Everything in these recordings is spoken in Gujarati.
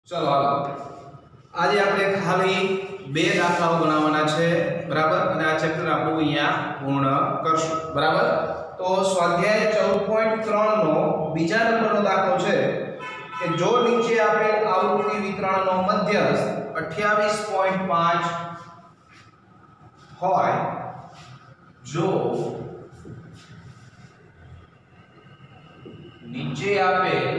चलो हालो आज આપણે ખાલી બે દાખલાઓ બનાવવાના છે બરાબર અને આ ચેપ્ટર આપણું અહીંયા પૂર્ણ કરશું બરાબર। તો સ્વાધ્યાય 14.3 નો બીજા નંબરનો દાખલો છે કે જો નીચે આપેલ આવૃત્તિ વિતરણનો મધ્યસ્થ 28.5 હોય જો નીચે આપેલ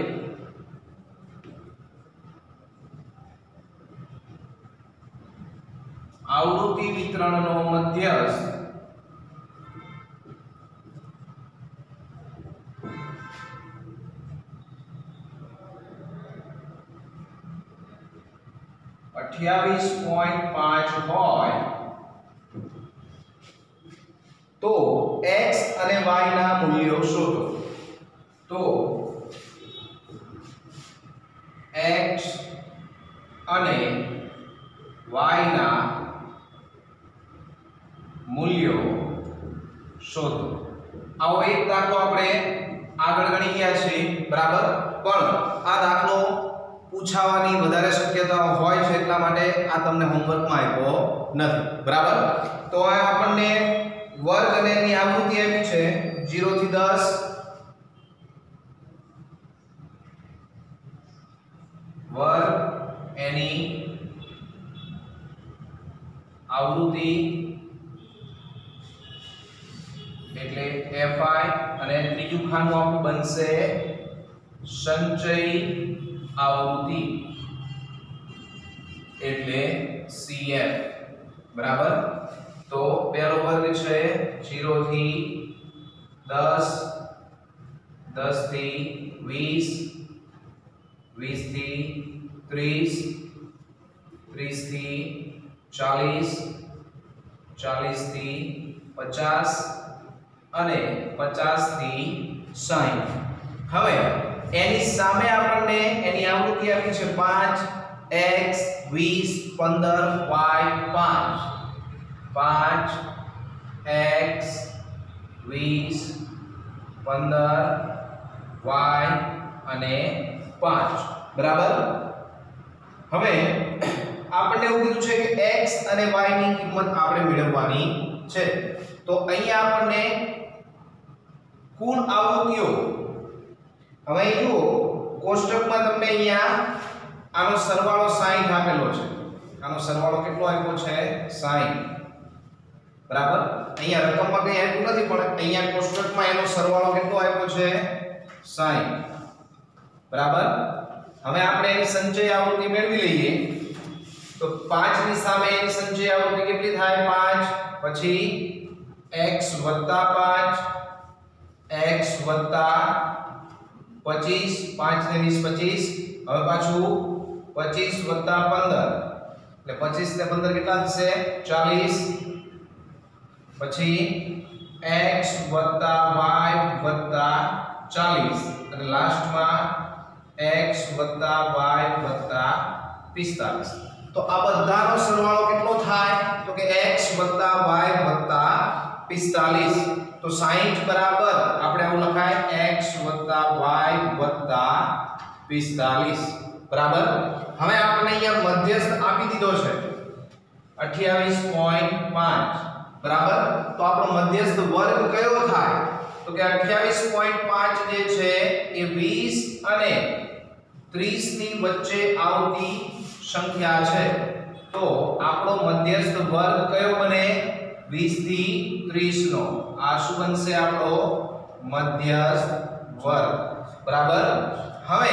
आवृत्ति वितरण मध्यस्थ 28.5 હોય तो x અને y ના મૂલ્યો શોધો। તો x અને y ના मूल्यों शोधो। आओ एक दाखलो આપણે આગળ ગણી ગયા છે બરાબર, પણ આ દાખલો પૂછાવાની વધારે શક્યતાઓ હોય છે એટલા માટે આ તમને હોમવર્કમાં આપ્યો નથી બરાબર। તો આ આપણને વર્ગ અને એની આવૃત્તિ આપી છે 0 થી 10 વર્ગ એની आवृत्ति એટલે fi અને ત્રીજું ખાનું આપણું બનશે સંચય આવૃત્તિ એટલે cf બરાબર। તો પહેલો વર્ગ છે 0 થી 10 10 થી 20 20 થી 30 30 થી 40 40 થી 50 અને 50 થી 60। હવે એની સામે આપણને એની આવૃત્તિ આપી છે 5 x 20 15 y 5 x 20 15 y અને 5 બરાબર। હવે આપણને એવું કીધું છે કે x અને y ની કિંમત આપણે મેળવવાની છે। તો અહીંયા આપણને કુલ આવૃત્તિઓ હવે જુઓ કોષ્ટકમાં તમને અહીંયા આનો સરવાળો 60 આપેલો છે। આનો સરવાળો કેટલો આપ્યો છે 60 બરાબર। અહીંયા રકમમાં કઈ આપ્યું નથી પણ અહીંયા કોષ્ટકમાં એનો સરવાળો કેટલો આપ્યો છે 60 બરાબર। હવે આપણે એની સંચય આવૃત્તિ મેળવી લઈએ તો 5 ની સામે એની સંચય આવૃત્તિ કેટલી થાય 5 પછી x + 5 x + 25 5 ને 20 25 હવે પાછું 25 + 15 એટલે 25 ને 15 કેટલા થશે 40 પછી x + y + 40 અને લાસ્ટમાં x + y + 45। તો આ બધાનો સરવાળો કેટલો થાય તો કે x + y + 45। તો 60 બરાબર આપણે આવું લખાય x + y + 45 બરાબર। હવે આપણે અહીંયા મધ્યસ્થ આપી દીધો છે 28.5 બરાબર। તો આપણો મધ્યસ્થ વર્ગ કયો થાય તો કે 28.5 જે છે એ 20 અને 30 ની વચ્ચે આવતી સંખ્યા છે। તો આપણો મધ્યસ્થ વર્ગ કયો બને 20 થી 30 નો આ શું બનશે આપણો મધ્યસ્થ વર્ગ બરાબર। હવે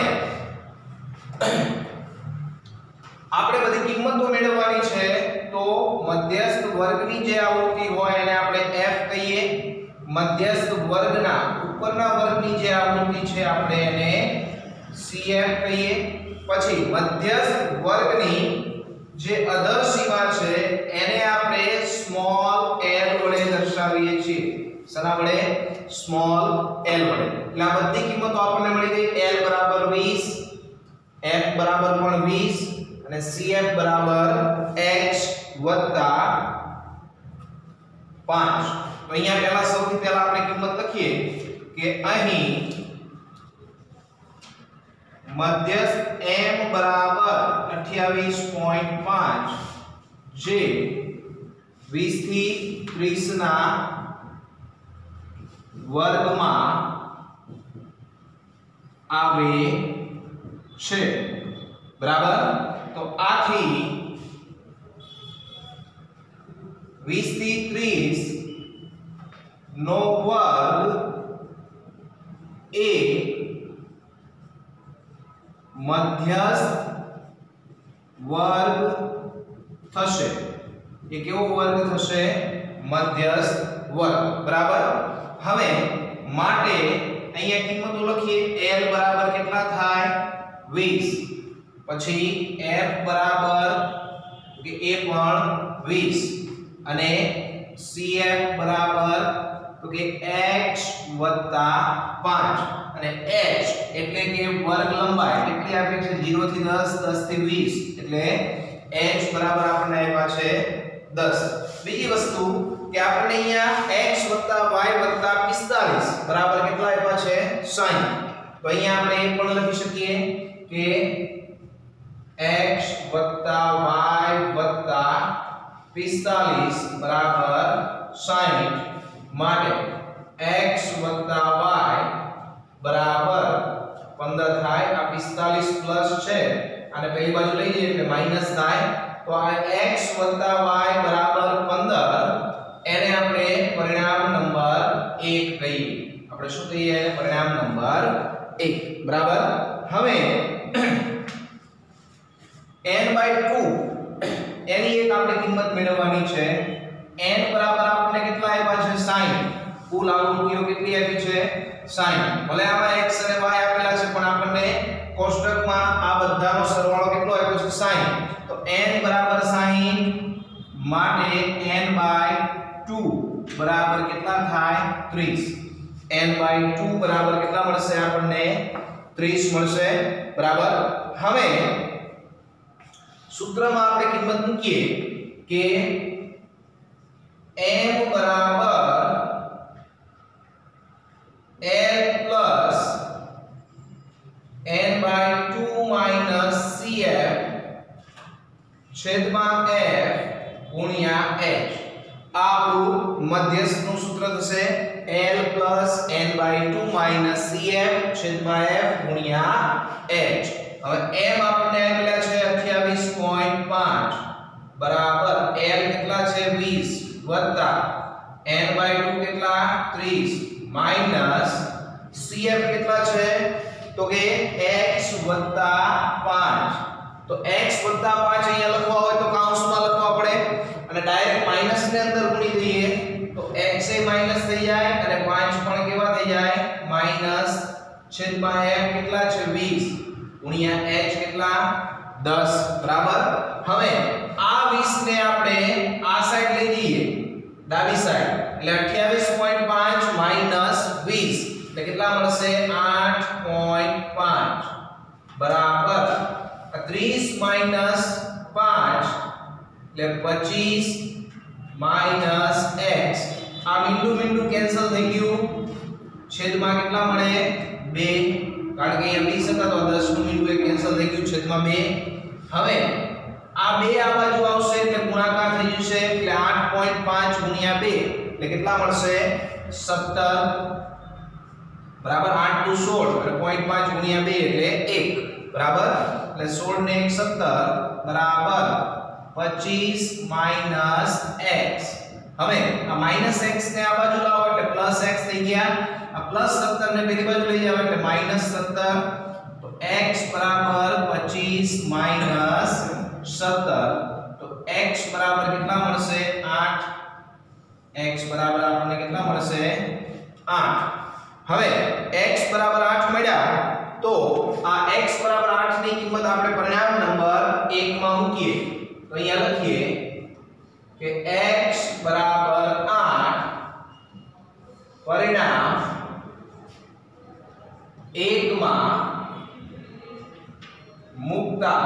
આપણે બધી કિંમતો મેળવવાની છે તો મધ્યસ્થ વર્ગની જે આવૃત્તિ હોય એને આપણે f કહીએ। મધ્યસ્થ વર્ગના ઉપરના વર્ગની જે આવૃત્તિ છે આપણે એને cf કહીએ। પછી મધ્યસ્થ વર્ગની જે અધર સીમા છે એને આપણે સ્મોલ l વડે દર્શાવીએ છીએ। શેના વડે સ્મોલ l વડે। એટલે આ બધી કિંમતો આપણને મળી ગઈ l બરાબર 20 f બરાબર પણ 20 અને cf બરાબર x વત્તા 5। તો અહીંયા પહેલા સૌથી પહેલા આપણે કિંમત લખીએ કે અહીં मध्यस्थ m बराबर 28.5 જે 20 થી 30 ના વર્ગમાં આવે છે બરાબર। તો આથી 20 થી 30 નો વર્ગ એ મધ્યસ્થ વર્ગ થશે। એ કેવો વર્ગ થશે? મધ્યસ્થ વર્ગ બરાબર। હવે માટે અહીંયા કિંમતો લખીએ। L બરાબર કેટલા થાય? 20। પછી F બરાબર કે એ પણ 20 અને CF બરાબર તો કે h + 5 અને h એટલે કે વર્ગ લંબાઈ કેટલી આપી છે? 0 થી 10 10 થી 20 એટલે h બરાબર આપણને આપ્યા છે 10। બીજી વસ્તુ કે આપણે અહીંયા x + y + 45 બરાબર કેટલા આપ્યા છે? 60। તો અહીંયા આપણે એ પણ લખી શકીએ કે x + y + 45 બરાબર 60 માટે x + y બરાબર 15 થાય। આ 45 પ્લસ છે અને પેલી બાજુ લઈ જઈએ એટલે માઈનસ થાય। તો આ x + y બરાબર 15 એને આપણે પરિણામ નંબર 1 કહીએ। આપણે શું કહીએ? પરિણામ નંબર 1 બરાબર। હવે n/2 એની એક આપણે કિંમત મેળવવાની છે। n બરાબર આપણને કેટલા આપ્યા છે? 60। કુલ આવૃત્તિઓ કેટલી આપી છે? 60। ભલે આમાં x અને y આપેલા છે પણ આપણને કોષ્ટકમાં આ બધાનો સરવાળો કેટલો આપ્યો છે? 60। તો n બરાબર 60 માટે n/2 બરાબર કેટલા થાય? 30। n/2 બરાબર કેટલા મળશે આપણને? 30 મળશે બરાબર। હવે સૂત્રમાં આપણે કિંમત મૂકીએ કે m બરાબર L plus n/2 minus CF છેદમાં F ગુણ્યા H। આ આપણું મધ્યસ્થનું સૂત્ર થશે L plus n/2 minus CF છેદમાં F ગુણ્યા H। હવે m આપણને આપેલા છે 28.5 બરાબર L કેટલા છે? 20 વત્તા n/2 કેટલા? 30 માઈનસ CF કેટલા છે? તો કે x + 5। તો x + 5 અહીંયા લખવા હોય તો કૌંસમાં લખવા પડે અને ડાયરેક્ટ માઈનસ ને અંદર ગુણી દઈએ તો x એ માઈનસ થઈ જાય અને 5 પણ કેવા થઈ જાય? માઈનસ છેદમાં f કેટલા છે? 20 ગુણ્યા h કેટલા? 10 બરાબર। હવે આ 20 ને આપણે આ સાઈડ લઈ જઈએ ડાબી સાઈડ એટલે 28.5 માઈનસ 20 એટલે કેટલા મળશે? 8.5 બરાબર 30 માઈનસ 5 એટલે 25 માઈનસ x। આ મીંડું કેન્સલ થઈ ગયું છેદમાં કેટલા મળે? 2 કારણ કે અહીંયા 20 હતા તો 10 નું મીંડું કેન્સલ થઈ ગયું છેદમાં 2। હવે આ 2 આ બાજુ આવશે એટલે ગુણાકાર થઈ જશે એટલે 8.5 ગુણ્યા 2 એટલે કેટલા મળશે? 17 બરાબર 8 * 16 એટલે 0.5 ગુણ્યા 2 એટલે 1 બરાબર એટલે 16 ને 1 17 બરાબર 25 માઈનસ x। હવે આ માઈનસ x ને આ બાજુ લાવો એટલે પ્લસ x થઈ ગયા। આ પ્લસ 17 ને પેલી બાજુ લઈ જાવ એટલે માઈનસ 17 તો x બરાબર 25 માઈનસ 17 તો x બરાબર કેટલા મળશે? 8। x બરાબર આપણને કેટલા મળશે? 8। હવે x બરાબર 8 મળ્યા તો આ x બરાબર 8 ની કિંમત આપણે પરિણામ નંબર 1 માં મૂકીએ તો અહીંયા લખીએ કે x બરાબર 8 પરિણામ 1 માં મૂકતા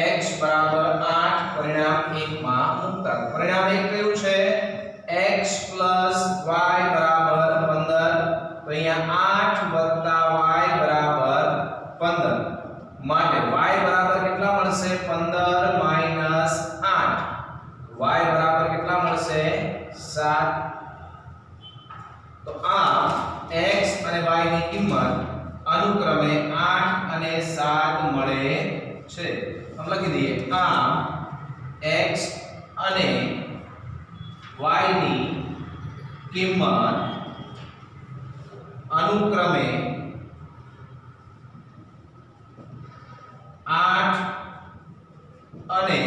x બરાબર 8 પરિણામ 1 માં મૂકતા પરિણામ 1 કયું છે? x plus y બરાબર 15 તો અહીંયા 8 વત્તા y બરાબર 15 માટે y બરાબર કેટલા મળશે? મળશે 15 માઈનસ 8 y બરાબર કેટલા મળશે 7 તો આ x અને y ની કિંમત અનુક્રમે 8 અને 7 મળે છે हम લખી દઈએ આ x અને y ની કિંમત અનુક્રમે 8 અને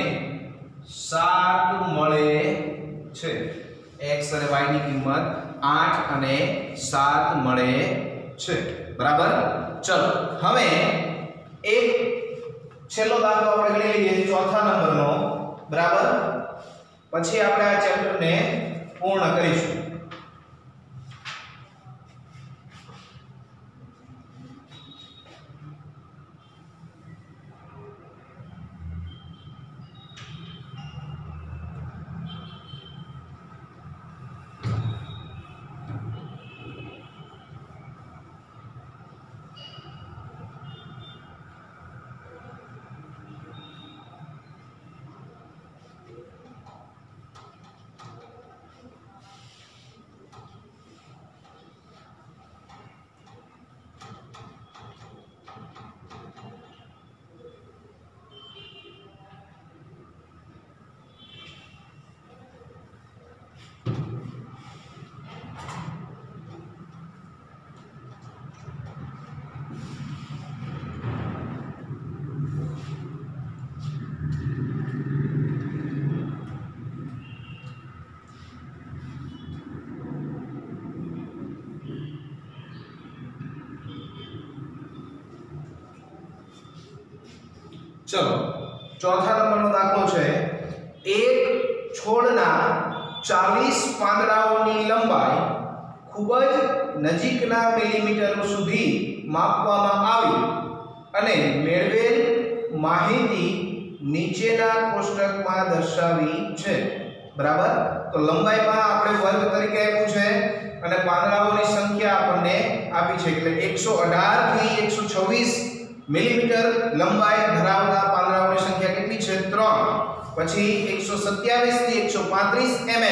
7 મળે છે x અને y ની કિંમત 8 અને 7 મળે છે બરાબર ચલો હવે એક છેલ્લો દાખલો આપણે ગણી લઈએ ચોથા નંબરનો બરાબર પછી આપણે આ ચેપ્ટરને પૂર્ણ કરીશું चलो चौथा नंबरનો દાખલો છે એક છોડના 40 પાંદડાઓની લંબાઈ ખૂબ જ નજીકના મિલીમીટર સુધી માપવામાં આવી અને મેળવેલ માહિતી નીચેના કોષ્ટકમાં દર્શાવી છે બરાબર તો લંબાઈમાં આપણે વર્ગ તરીકે આપ્યું છે અને પાંદડાઓની સંખ્યા આપણને આપી છે એટલે 118 થી 126 मिलीमीटर लंबाई धरावता પાંદડાઓની સંખ્યા કેટલી છે 3 પછી 127 થી 135 mm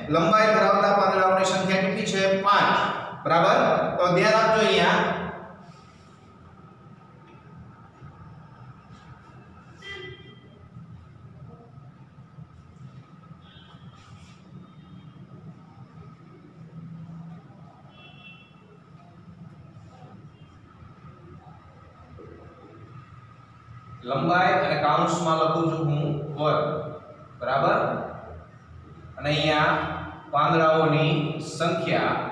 લંબાઈ ધરાવતા પાંદડાઓની સંખ્યા કેટલી છે 5 બરાબર તો ધ્યાન આપજો અહીંયા લંબાઈ અને કાઉન્સમાં લખું છું હું વર્ગ બરાબર અને અહીંયા પાંદડાઓની સંખ્યા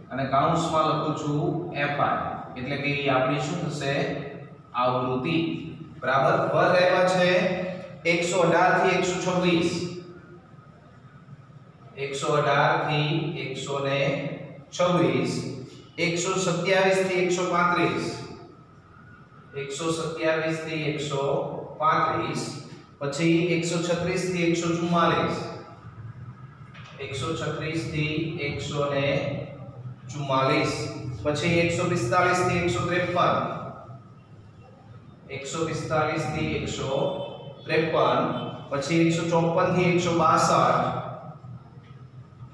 અને કાઉન્સમાં લખું છું fi એટલે કે આપણી શું થશે આવૃત્તિ બરાબર વર્ગ આપ્યા છે 118 થી 126 118 થી 126 127 થી 135 127 થી 135 પછી 136 થી 144 136 થી 144 પછી 145 થી 153 145 થી 153 પછી 154 થી 162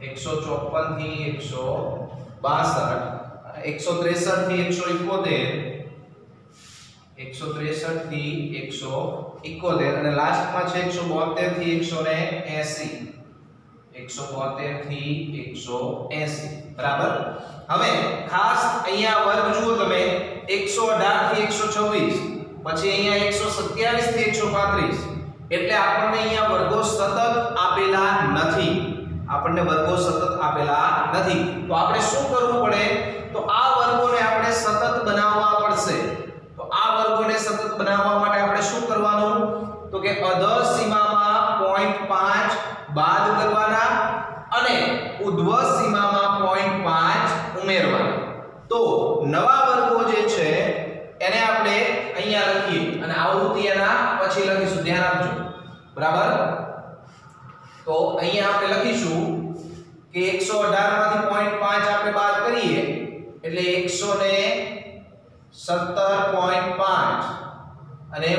154 થી 162 163 થી 171 163 થી 171 અને લાસ્ટમાં છે 172 થી 180 172 થી 180 બરાબર હવે ખાસ અહીંયા વર્ગ જુઓ તમે 118 થી 126 પછી અહીંયા 127 થી 135 એટલે આપણને અહીંયા વર્ગો સતત આપેલા નથી આપણને વર્ગો સતત આપેલા નથી તો આપણે શું કરવું પડે તો આ વર્ગોને આપણે સતત બનાવવા પડશે તો આ વર્ગોને સતત બનાવવા માટે આપણે શું કરવાનું તો કે અધર સીમામાં 0.5 બાદ કરવાના અને ઉધ્વ સીમામાં 0.5 ઉમેરવાના તો નવા વર્ગો જે છે એને આપણે અહીંયા લખીએ અને આવૃત્તિ એના પછી લખીશું ધ્યાન આપજો બરાબર તો અહીંયા આપણે લખીશું કે 118 માંથી 0.5 આપણે બાદ કરીએ એટલે 117.5 અને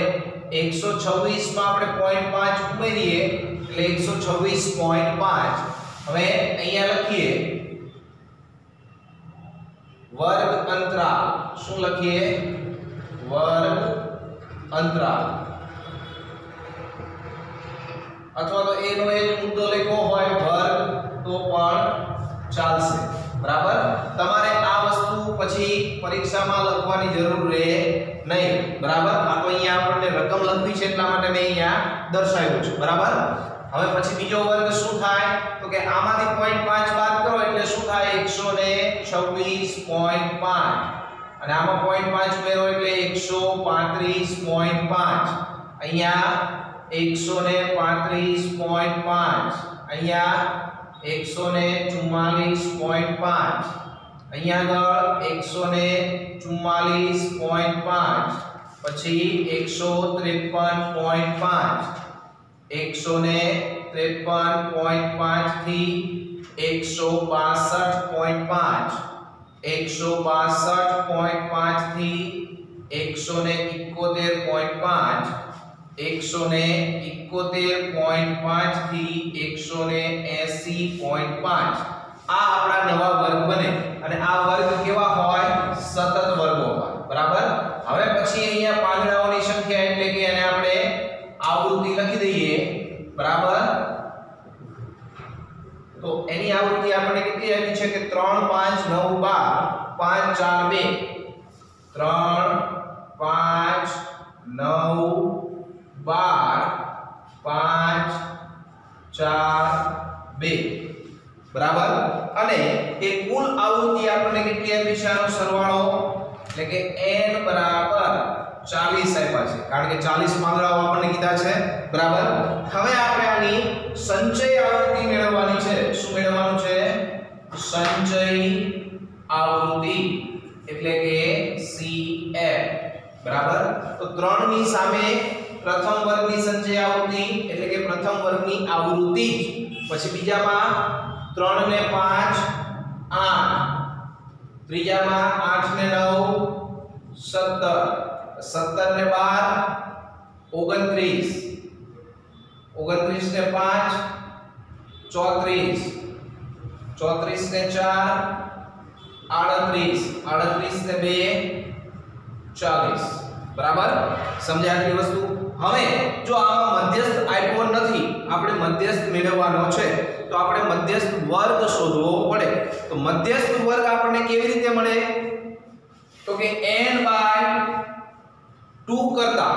126 માં આપણે 0.5 ઉમેરીએ એટલે 126.5. હવે અહીંયા લખીએ વર્ગ અંતરાલ. શું લખીએ? વર્ગ અંતરાલ. અથવા તો એનો એ જ મુદ્દો લખ્યો હોય વર્ગ તો પણ ચાલશે. બરાબર. તમારે આ વસ્તુ પછી પરીક્ષામાં લખવાની જરૂર રહે નહીં. બરાબર. આ તો અહીંયા આપણને રકમ લખવી છે એટલા માટે મેં અહીંયા દર્શાવ્યું છે. બરાબર. હવે પછી બીજો વર્ગ શું થાય? તો કે આમાંથી 0.5 બાદ કરો એટલે શું થાય? 126.5 અને આમાં 0.5 ઉમેરો એટલે 135.5. અહીંયા 135.5, અહીંયા 144.5, અહીંયા આગળ 144.5, પછી 153.5, 153.5 થી 162.5, 162.5 થી 171.5, 171.5 થી 180.5. આ આપણા નવા વર્ગ બને અને આ વર્ગ કેવા હોય? સતત વર્ગો હોય. બરાબર. હવે પછી અહીંયા પાંદડાઓની સંખ્યા એટલે કે એને આપણે આવૃત્તિ લખી દઈએ. બરાબર. તો એની આવૃત્તિ આપણને કેટલી આવી છે કે 3 5 9 12 5 4 2 3 5 9 12 5 4 2. બરાબર. અને એ કુલ આવૃત્તિ આપણને કેટલી આવી છે? આનો સરવાળો એટલે કે n બરાબર 40 આપ્યા છે કારણ કે 40 પાંદડાઓ આપણને કીધા છે. બરાબર. હવે આપણે આની સંચય આવૃત્તિ મેળવવાની છે. શું મેળવવાનું છે? સંચય આવૃત્તિ એટલે કે CF. બરાબર. તો 3 ની સામે પ્રથમ વર્ગની સંચય આવૃત્તિ એટલે કે પ્રથમ વર્ગની આવૃત્તિ, પછી બીજામાં 3 ને 5 8, ત્રીજામાં 8 ને 9 17, 17 ને 12 29, 29 ને 5 34, 34 ને 4 38, 38 ને 2 40. બરાબર. સમજાય આટલી વસ્તુ? હવે જો આમાં મધ્યસ્થ આપ્યો નથી, આપણે મધ્યસ્થ મેળવવાનો છે તો આપણે મધ્યસ્થ વર્ગ શોધવો પડે. તો મધ્યસ્થ વર્ગ આપણને કેવી રીતે મળે? તો કે n/2 કરતા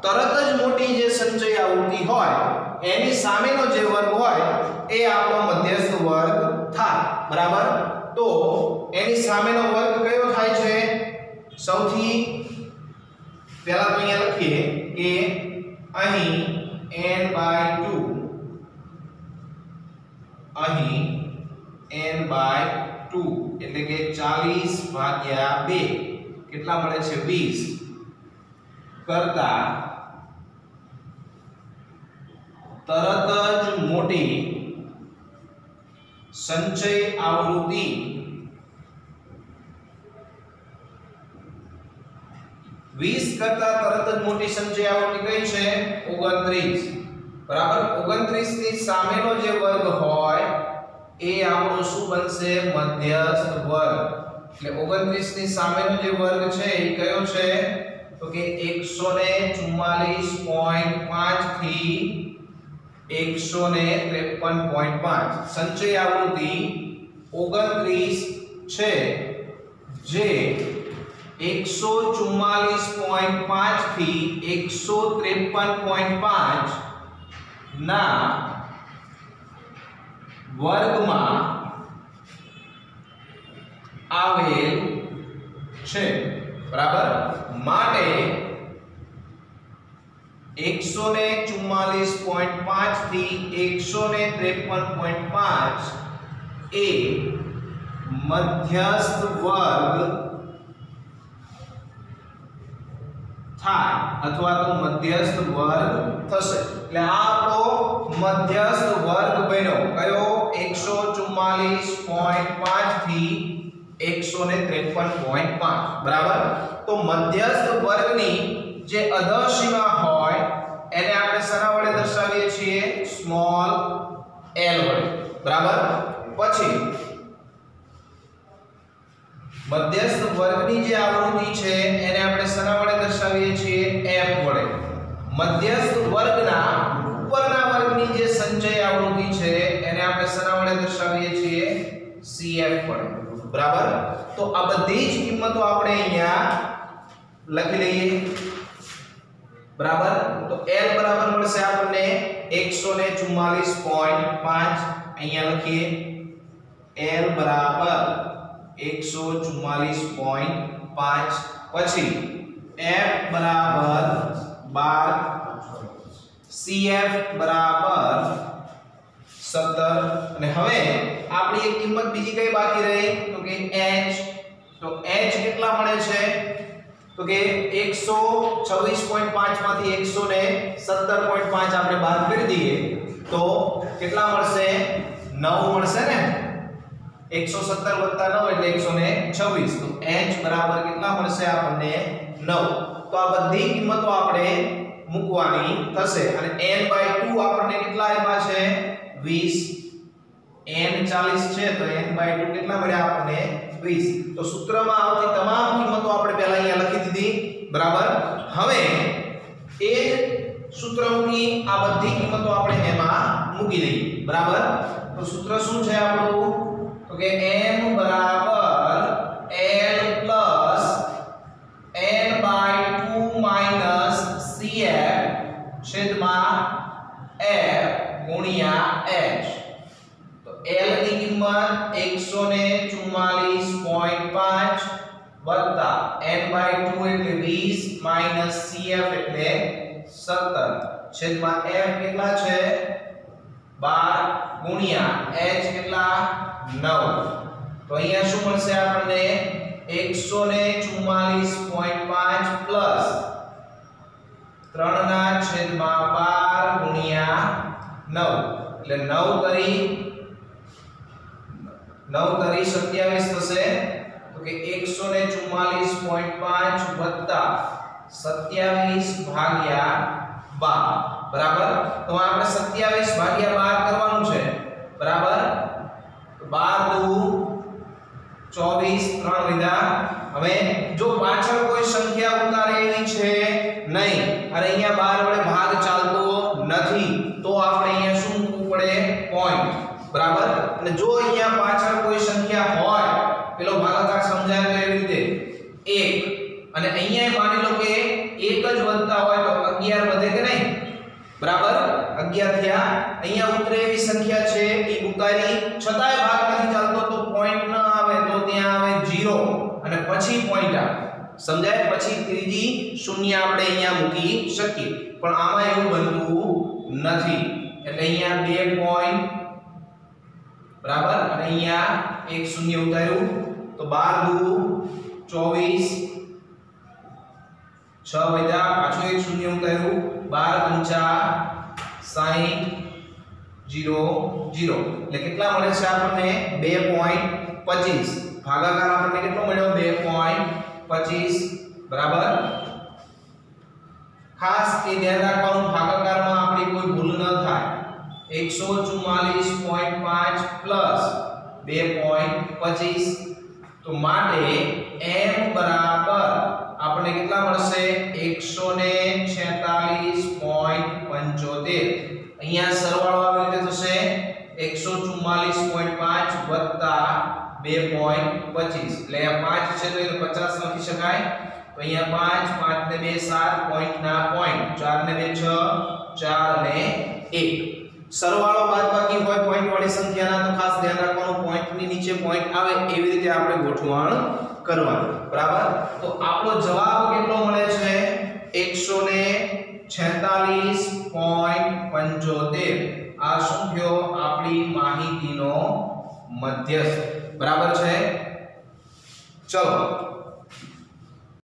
તરત જ મોટી જે સંચય આવૃત્તિ હોય એની સામેનો જે વર્ગ હોય એ આપણો મધ્યસ્થ વર્ગ થાય. બરાબર. તો એની સામેનો વર્ગ કયો થાય છે? સૌથી પહેલા તો અહીંયા લખીએ કે અહીં n/2, અહીં n/2 એટલે કે 40/2 કેટલા મળે છે? 20 કરતા તરત જ મોટી સંચય આવૃત્તિ કરતા તરત જ મોટી સંચય આવૃત્તિ કઈ છે? 29. બરાબર. 29 ની સામેનો જે વર્ગ હોય એ આપણો શું બનશે? મધ્યસ્થ વર્ગ. એટલે 29 ની સામેનો જે વર્ગ છે એ કયો છે? તો કે 144.5 થી 153.5. સંચય આવૃત્તિ 29 છે જે 144.5 થી 153.5 ના વર્ગમાં આવેલ છે. બરાબર. માટે 144.5 થી 153.5 એ મધ્યસ્થ વર્ગ થાય અથવા તો મધ્યસ્થ વર્ગ થશે. એટલે આ આપણો મધ્યસ્થ વર્ગ બન્યો. કયો? 144.5 થી 153.5 બરાબર। તો મધ્યસ્થ વર્ગની જે અધસીમા હોય એને આપણે શેના વડે દર્શાવીએ છીએ? સ્મોલ l વડે, બરાબર। પછી મધ્યસ્થ વર્ગની જે આવૃત્તિ છે એને આપણે શેના વડે દર્શાવીએ છીએ? f વડે। મધ્યસ્થ વર્ગના ઉપરના વર્ગની જે સંચય આવૃત્તિ છે એને આપણે શેના વડે દર્શાવીએ છીએ? cf વડે, બરાબર। તો આ બધી જ કિંમતો આપણે અહીંયા લખી લઈએ, બરાબર। તો l બરાબર મળશે આપણને 144.5, અહીંયા લખીએ l બરાબર 144.5। પછી f બરાબર 12, cf બરાબર 17 અને હવે આપણી એક કિંમત બીજી કઈ બાકી રહી? તો કે h। તો h કેટલા મળે છે? તો કે 126.5 માંથી 117.5 આપણે બાદ કરી દઈએ તો કેટલા મળશે? 9 મળશે ને। 117 + 9 એટલે 126। તો h બરાબર કેટલા મળશે આપણને? 9। તો આ બધી કિંમતો આપણે મૂકવાની થશે અને n/2 આપણને કેટલા આપ્યા છે? 20। n 40 છે તો n/2 કેટલા મળ્યા આપણને? 20। તો સૂત્રમાં આવતી તમામ કિંમતો આપણે પહેલા અહીંયા લખી દીધી, બરાબર। હવે એ જ સૂત્ર મૂકી આ બધી કિંમતો આપણે એમાં મૂકી દઈએ, બરાબર। તો સૂત્ર શું છે આપણું? તો કે m બરાબર l plus n/2 minus cf છેદમાં f ગુણ્યા h। તો l ની કિંમત 144.5 વત્તા n/2 એટલે 20 માઈનસ cf એટલે 17 છેદમાં f કેટલા છે? 12 ગુણ્યા h કેટલા? 9। તો અહીંયા શું મળશે આપણને? 144.5 પ્લસ 3/12 ગુણ્યા 9 એટલે 9 તરી 27 થશે। તો કે 144.5 વત્તા 27 ભાગ્યા 12, બરાબર। તો આપણે 27 ભાગ્યા 12 કરવાનું છે, બરાબર। 12 દુ 24, 3 વિધા। હવે જો પાછળ કોઈ સંખ્યા ઉતારેલી છે નહીં અને અહીંયા 12 વડે ભાગ ચાલતો નથી તો આપણે અહીંયા શું મૂકવું પડે? પોઈન્ટ, બરાબર। અને જો અહીંયા પાછળ કોઈ સંખ્યા હોય, પેલો ભાગાકાર સમજાય તો એવી રીતે 1 અને અહીંયા માની લો કે 1 જ વધતા હોય તો 11 વધે કે નહીં, બરાબર। 11 થયા। અહીંયા ઉતરે એવી સંખ્યા છે એ ઉતારી છતાંય ભાગ નથી ચાલતો તો પોઈન્ટ ન આવે તો ત્યાં આવે 0 અને પછી પોઈન્ટ આવે, સમજાય? પછી ત્રીજી શૂન્ય આપણે અહીંયા મૂકી શકીએ પણ આમાં એવું બનતું નથી એટલે અહીંયા 2 પોઈન્ટ, બરાબર। અને અહીંયા એક શૂન્ય ઉતાર્યું તો 12 દુ 24, 6 વધ્યા, પાછું એક શૂન્ય ઉતાર્યું 12 × 60 0 0 એટલે કેટલા મળે છે આપણને? 2.25। ભાગાકાર આપણને કેટલો મળ્યો? 2.25, બરાબર। ખાસ એ ધ્યાન રાખવાનું ભાગાકારમાં આપણી કોઈ ભૂલ ન થાય। 144.5 પ્લસ 2.25 તો માટે m બરાબર આપણને કેટલા મળશે? 146.75। અહીંયા સરવાળો આવી રીતે થશે 144.5 વત્તા 2.25 એટલે આ 5 છે તો એને 50 લખી શકાય। તો અહીંયા 5 5 ને 2 7 પોઈન્ટ ના પોઈન્ટ 4 ને 2 6 4 ને 1 સરવાળો બાદબાકી હોય પોઈન્ટ વાળી સંખ્યાના તો ખાસ ધ્યાન રાખવાનું પોઈન્ટની નીચે પોઈન્ટ આવે એવી રીતે આપણે ગોઠવણ કરવાનું, બરાબર। તો આપણો જવાબ કેટલો મળે છે? 146.75। આ શું થયો? આપણી માહિતીનો મધ્યસ્થ, બરાબર છે। ચલો